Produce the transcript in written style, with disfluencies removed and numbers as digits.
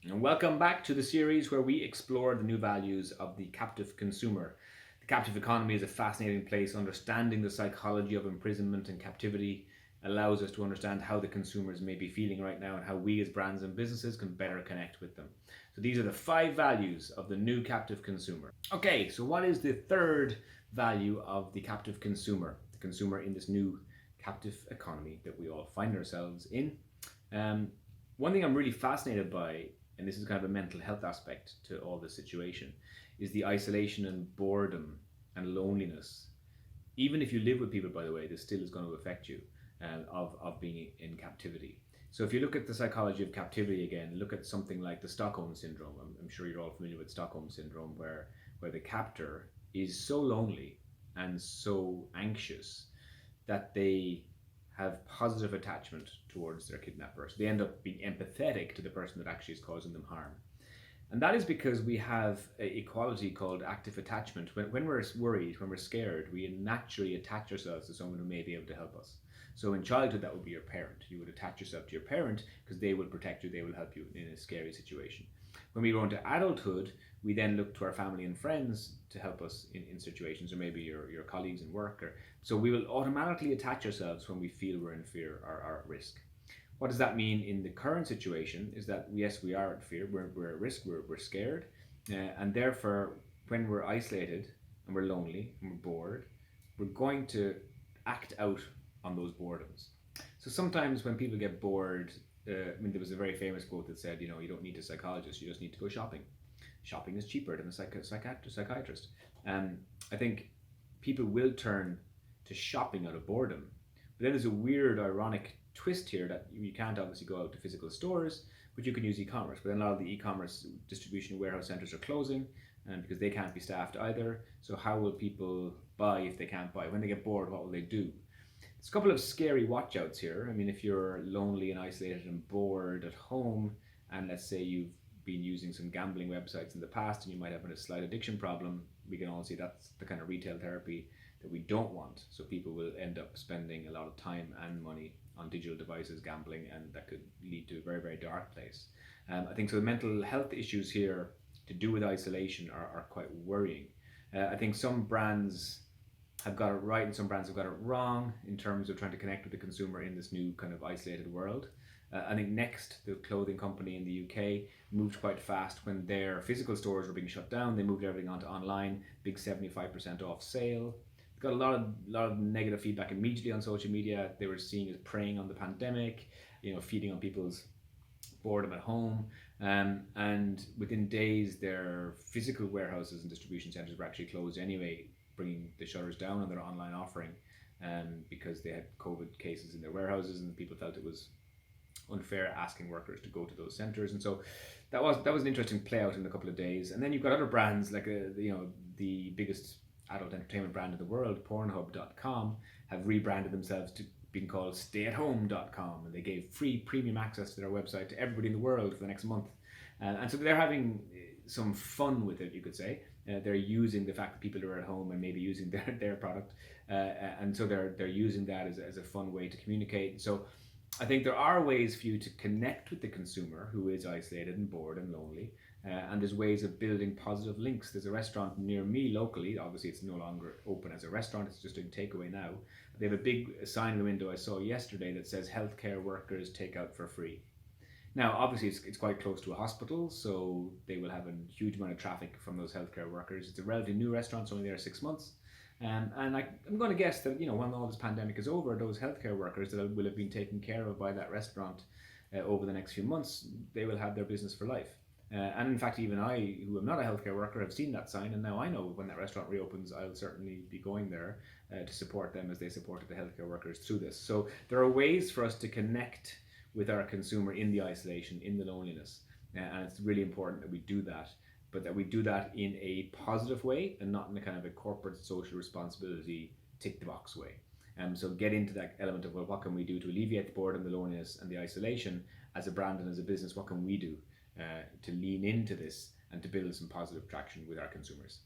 And welcome back to the series where we explore the new values of the captive consumer. The captive economy is a fascinating place. Understanding the psychology of imprisonment and captivity allows us to understand how the consumers may be feeling right now and how we as brands and businesses can better connect with them. So these are the 5 values of the new captive consumer. Okay, so what is the third value of the captive consumer? The consumer in this new captive economy that we all find ourselves in. Um, One thing I'm really fascinated by, and this is kind of a mental health aspect to all this situation, is the isolation and boredom and loneliness. Even if you live with people, by the way, this still is going to affect you of being in captivity. So if you look at the psychology of captivity again, look at something like the Stockholm Syndrome. I'm sure you're all familiar with Stockholm Syndrome, where the captor is so lonely and so anxious that they have positive attachment towards their kidnapper. So they end up being empathetic to the person that actually is causing them harm. And that is because we have a quality called active attachment. When we're worried, when we're scared, we naturally attach ourselves to someone who may be able to help us. So in childhood, that would be your parent. You would attach yourself to your parent because they will protect you, they will help you in a scary situation. When we go into adulthood, we then look to our family and friends to help us in situations, or maybe your colleagues in work. So we will automatically attach ourselves when we feel we're in fear or at risk. What does that mean in the current situation is that yes, we are at fear, we're at risk, we're scared, and therefore when we're isolated and we're lonely and we're bored, we're going to act out on those boredoms. So sometimes when people get bored, there was a very famous quote that said, you don't need a psychologist, you just need to go shopping. Shopping is cheaper than a psychiatrist. I think people will turn to shopping out of boredom. But then there's a weird, ironic twist here that you can't obviously go out to physical stores, but you can use e-commerce. But then a lot of the e-commerce distribution warehouse centers are closing, because they can't be staffed either. So how will people buy if they can't buy? When they get bored, what will they do? There's a couple of scary watch-outs here. I mean, if you're lonely and isolated and bored at home, and let's say you've been using some gambling websites in the past and you might have a slight addiction problem, we can all see that's the kind of retail therapy that we don't want. So people will end up spending a lot of time and money on digital devices gambling, and that could lead to a very, very dark place. I think so. The mental health issues here to do with isolation are quite worrying. I think some brands have got it right and some brands have got it wrong in terms of trying to connect with the consumer in this new kind of isolated world. I think Next, the clothing company in the UK, moved quite fast when their physical stores were being shut down. They moved everything onto online, big 75% off sale. Got a lot of negative feedback immediately on social media. They were seen as preying on the pandemic, feeding on people's boredom at home. And within days, their physical warehouses and distribution centers were actually closed anyway, bringing the shutters down on their online offering, because they had COVID cases in their warehouses and people felt it was unfair asking workers to go to those centers. And so that was an interesting play out in a couple of days. And then you've got other brands like the biggest adult entertainment brand in the world, Pornhub.com, have rebranded themselves to being called stayatHome.com, and they gave free premium access to their website to everybody in the world for the next month. And so they're having some fun with it, you could say. They're using the fact that people are at home and maybe using their product, and so they're using that as a fun way to communicate. So I think there are ways for you to connect with the consumer who is isolated and bored and lonely, and there's ways of building positive links. There's a restaurant near me locally. Obviously, it's no longer open as a restaurant, it's just doing takeaway now. But they have a big sign in the window I saw yesterday that says healthcare workers take out for free. Now, obviously, it's quite close to a hospital, so they will have a huge amount of traffic from those healthcare workers. It's a relatively new restaurant, it's only there 6 months. And I'm going to guess that, when all this pandemic is over, those healthcare workers that will have been taken care of by that restaurant over the next few months, they will have their business for life. And in fact, even I, who am not a healthcare worker, have seen that sign, and now I know when that restaurant reopens, I'll certainly be going there to support them as they supported the healthcare workers through this. So there are ways for us to connect with our consumer in the isolation, in the loneliness, and it's really important that we do that, but that we do that in a positive way and not in a kind of a corporate social responsibility tick the box way. So get into that element of, well, what can we do to alleviate the boredom, the loneliness, and the isolation as a brand and as a business? What can we do to lean into this and to build some positive traction with our consumers?